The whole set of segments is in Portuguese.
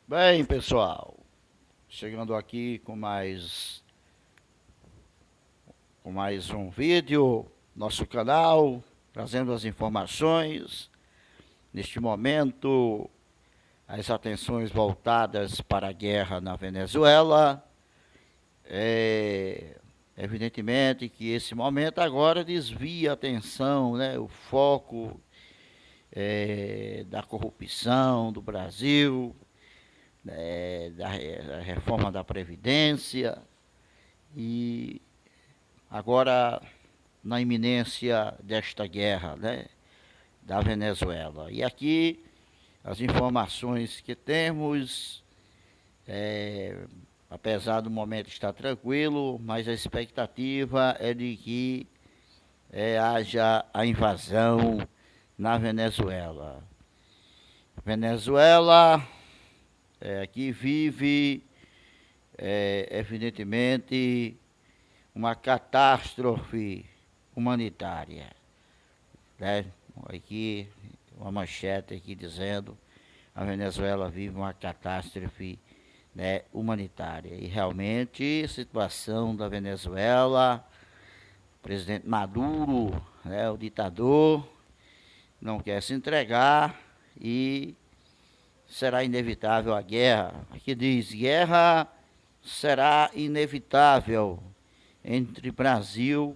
Bem, pessoal, chegando aqui com mais um vídeo, nosso canal, trazendo as informações. Neste momento, as atenções voltadas para a guerra na Venezuela. Evidentemente que esse momento agora desvia a atenção, né, o foco da corrupção do Brasil, da reforma da Previdência e agora na iminência desta guerra, né, da Venezuela. E aqui as informações que temos, apesar do momento estar tranquilo, mas a expectativa é de que haja a invasão na Venezuela. Venezuela aqui vive, evidentemente, uma catástrofe humanitária, né? Aqui uma manchete aqui dizendo a Venezuela vive uma catástrofe, né, humanitária. E realmente a situação da Venezuela, o presidente Maduro, né, o ditador, não quer se entregar e será inevitável a guerra. Aqui diz: guerra será inevitável entre Brasil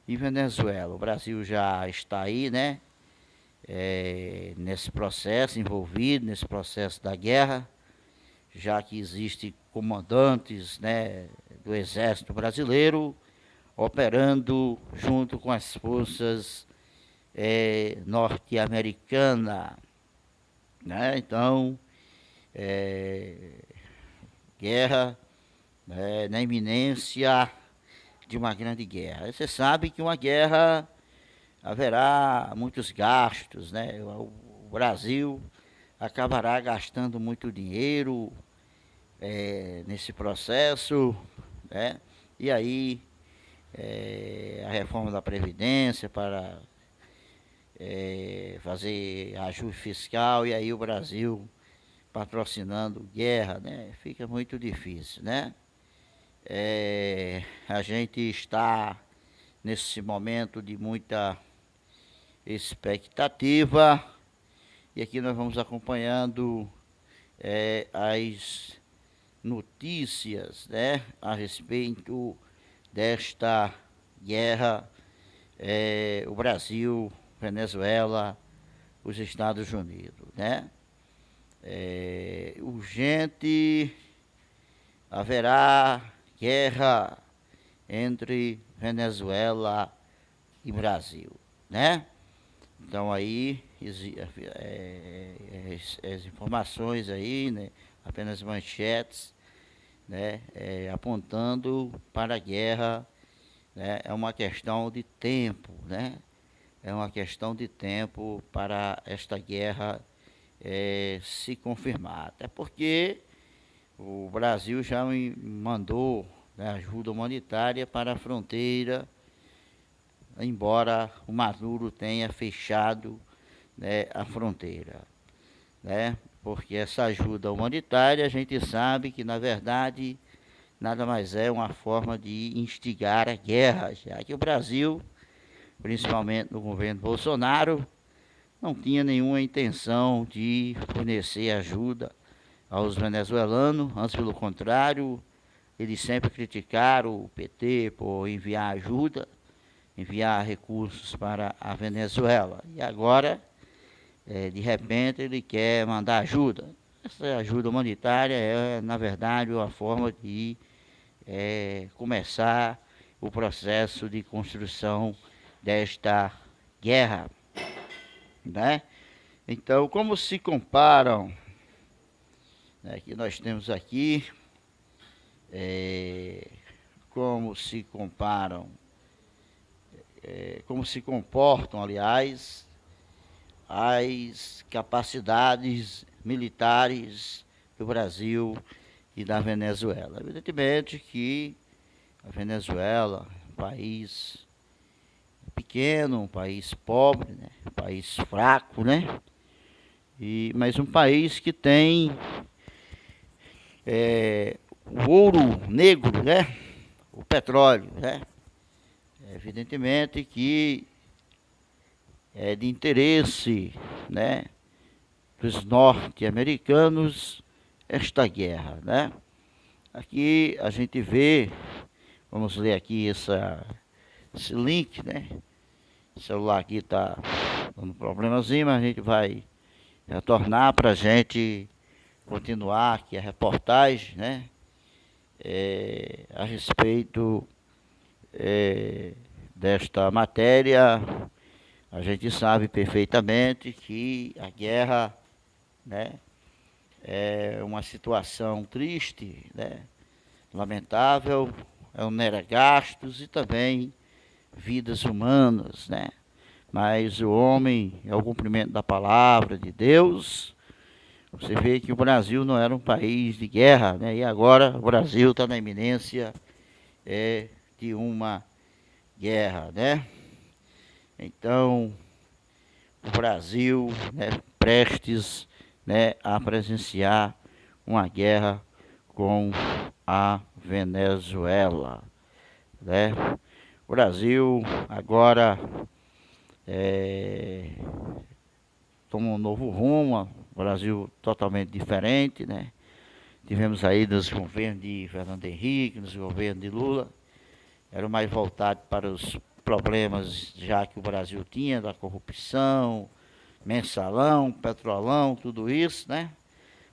e Venezuela. O Brasil já está aí, né? Nesse processo, envolvido nesse processo da guerra, já que existem comandantes, né, do Exército Brasileiro operando junto com as forças norte-americanas, né? Então, guerra, na iminência de uma grande guerra. Você sabe que uma guerra haverá muitos gastos, né? O Brasil acabará gastando muito dinheiro nesse processo, né? E aí a reforma da Previdência para fazer ajuste fiscal, e aí o Brasil patrocinando guerra, né? Fica muito difícil, né? A gente está nesse momento de muita expectativa e aqui nós vamos acompanhando as notícias, né, a respeito desta guerra, o Brasil, Venezuela, os Estados Unidos, né? Urgente haverá guerra entre Venezuela e Brasil, né? Então aí as informações aí, né? Apenas manchetes, né? Apontando para a guerra, né? É uma questão de tempo, né? É uma questão de tempo para esta guerra se confirmar. Até porque o Brasil já mandou, né, ajuda humanitária para a fronteira, embora o Maduro tenha fechado, né, a fronteira, né? Porque essa ajuda humanitária a gente sabe que na verdade nada mais é uma forma de instigar a guerra, já que o Brasil, principalmente no governo Bolsonaro, não tinha nenhuma intenção de fornecer ajuda aos venezuelanos, antes pelo contrário, eles sempre criticaram o PT por enviar ajuda, enviar recursos para a Venezuela. E agora, de repente, ele quer mandar ajuda. Essa ajuda humanitária é, na verdade, uma forma de começar o processo de construção desta guerra, né? Então, como se comparam, né, que nós temos aqui, é, como se comparam, como se comportam, aliás, as capacidades militares do Brasil e da Venezuela. Evidentemente que a Venezuela é um país pequeno, um país pobre, né? Um país fraco, né? Mas um país que tem o ouro negro, né? O petróleo, né? Evidentemente que é de interesse, né, dos norte-americanos esta guerra, né? Aqui a gente vê, vamos ler aqui esse link, né? O celular aqui está dando um problemazinho, mas a gente vai retornar para a gente continuar aqui a reportagem, né? A respeito desta matéria. A gente sabe perfeitamente que a guerra, né, é uma situação triste, né, lamentável, onera gastos e também vidas humanas, né? Mas o homem, é o cumprimento da palavra de Deus. Você vê que o Brasil não era um país de guerra, né? E agora o Brasil está na iminência de uma guerra, né? Então, o Brasil, né, prestes, né, a presenciar uma guerra com a Venezuela, né? O Brasil agora toma um novo rumo, o Brasil totalmente diferente, né? Tivemos aí nos governos de Fernando Henrique, nos governos de Lula, era mais voltado para os problemas já que o Brasil tinha, da corrupção, mensalão, petrolão, tudo isso, né?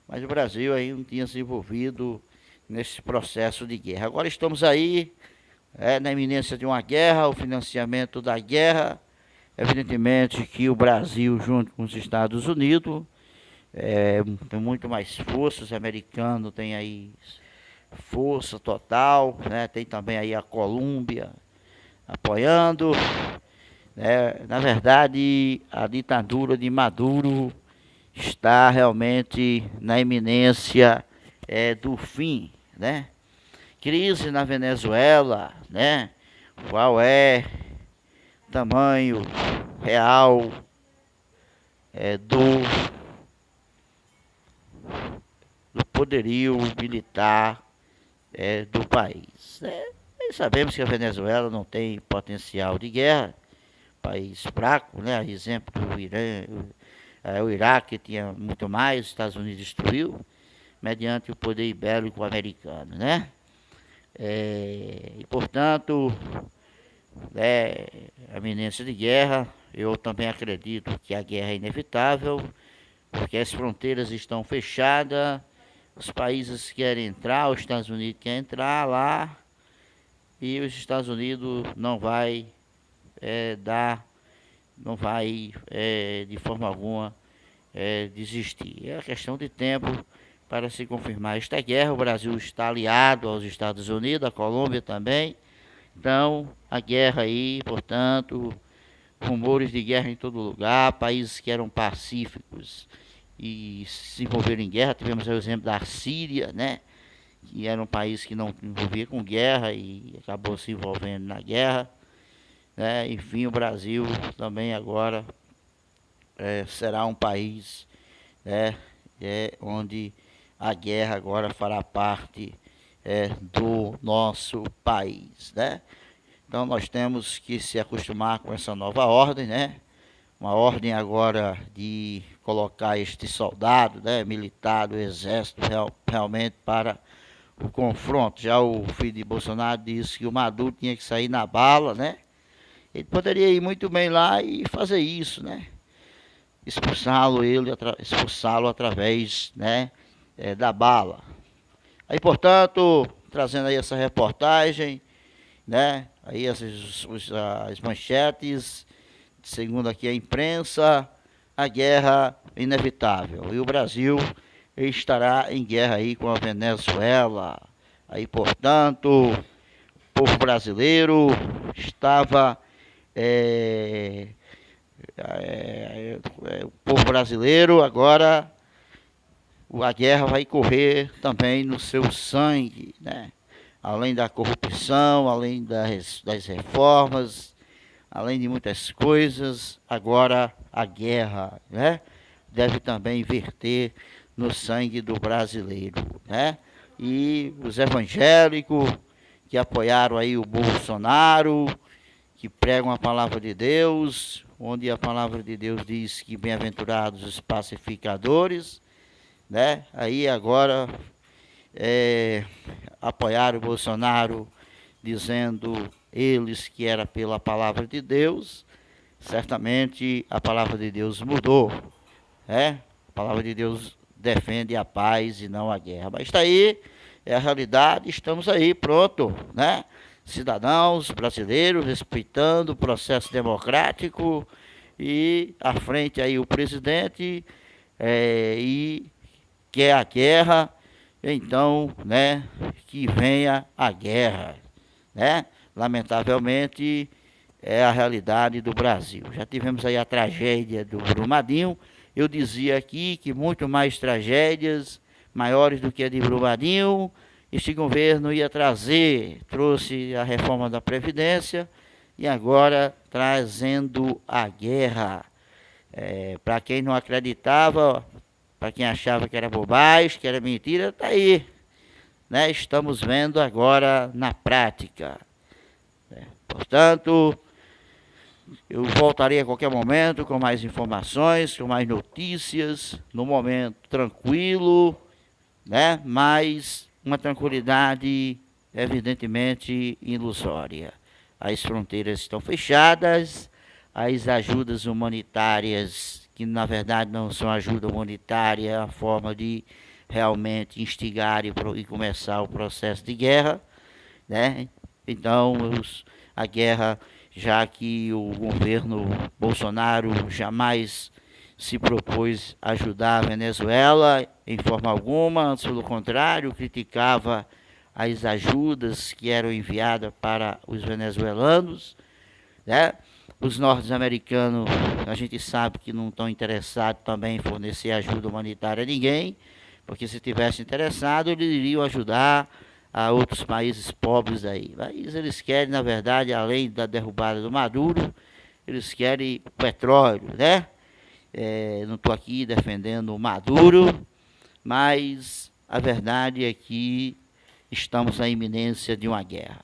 Mas o Brasil aí não tinha se envolvido nesse processo de guerra. Agora estamos aí, na iminência de uma guerra, o financiamento da guerra. Evidentemente que o Brasil, junto com os Estados Unidos, tem muito mais força, os americanos têm aí força total, né? Tem também aí a Colômbia apoiando, né? Na verdade, a ditadura de Maduro está realmente na iminência do fim, né? Crise na Venezuela, né? Qual é o tamanho real do poderio militar do país, né? E sabemos que a Venezuela não tem potencial de guerra, país fraco, né? Exemplo do Irã, o Iraque tinha muito mais, os Estados Unidos destruiu, mediante o poder ibérico americano, né? E portanto, a iminência de guerra, eu também acredito que a guerra é inevitável, porque as fronteiras estão fechadas, os países querem entrar, os Estados Unidos querem entrar lá, e os Estados Unidos não vai não vai de forma alguma desistir. É questão de tempo para se confirmar esta guerra. O Brasil está aliado aos Estados Unidos, a Colômbia também. Então, a guerra aí, portanto, rumores de guerra em todo lugar, países que eram pacíficos e se envolveram em guerra. Tivemos o exemplo da Síria, né? Que era um país que não envolvia com guerra e acabou se envolvendo na guerra, né? Enfim, o Brasil também agora será um país, né, onde a guerra agora fará parte do nosso país, né? Então nós temos que se acostumar com essa nova ordem, né? Uma ordem agora de colocar este soldado, né, militar do exército realmente para o confronto. Já o filho de Bolsonaro disse que o Maduro tinha que sair na bala, né? Ele poderia ir muito bem lá e fazer isso, né? Expulsá-lo através, né, da bala. Aí, portanto, trazendo aí essa reportagem, né? Aí as manchetes, segundo aqui a imprensa, a guerra inevitável. E o Brasil estará em guerra aí com a Venezuela. Aí, portanto, o povo brasileiro estava o povo brasileiro agora a guerra vai correr também no seu sangue, né? Além da corrupção, além das reformas, além de muitas coisas, agora a guerra, né, deve também verter no sangue do brasileiro, né? e os evangélicos que apoiaram aí o Bolsonaro, que pregam a palavra de Deus, onde a palavra de Deus diz que bem-aventurados os pacificadores, né? Aí agora apoiaram o Bolsonaro, dizendo eles que era pela palavra de Deus. Certamente a palavra de Deus mudou, né? A palavra de Deus defende a paz e não a guerra. Mas está aí, é a realidade, estamos aí, pronto, né? Cidadãos brasileiros respeitando o processo democrático e à frente aí o presidente e quer a guerra, então, né, que venha a guerra, né? Lamentavelmente é a realidade do Brasil. Já tivemos aí a tragédia do Brumadinho. Eu dizia aqui que muito mais tragédias maiores do que a de Brumadinho este governo ia trazer, trouxe a reforma da Previdência e agora trazendo a guerra. Para quem não acreditava, para quem achava que era bobagem, que era mentira, está aí, né? Estamos vendo agora na prática. Portanto, eu voltarei a qualquer momento com mais informações, com mais notícias, no momento tranquilo, né? Mas uma tranquilidade evidentemente ilusória. As fronteiras estão fechadas, as ajudas humanitárias, que na verdade não são ajuda humanitária, é a forma de realmente instigar e começar o processo de guerra, né? Então, a guerra, já que o governo Bolsonaro jamais se propôs a ajudar a Venezuela em forma alguma, antes pelo contrário, criticava as ajudas que eram enviadas para os venezuelanos, né? Os norte-americanos, a gente sabe que não estão interessados também em fornecer ajuda humanitária a ninguém, porque se tivesse interessado, eles iriam ajudar a outros países pobres aí. Mas eles querem, na verdade, além da derrubada do Maduro, eles querem petróleo, né? Não estou aqui defendendo o Maduro, mas a verdade é que estamos na iminência de uma guerra.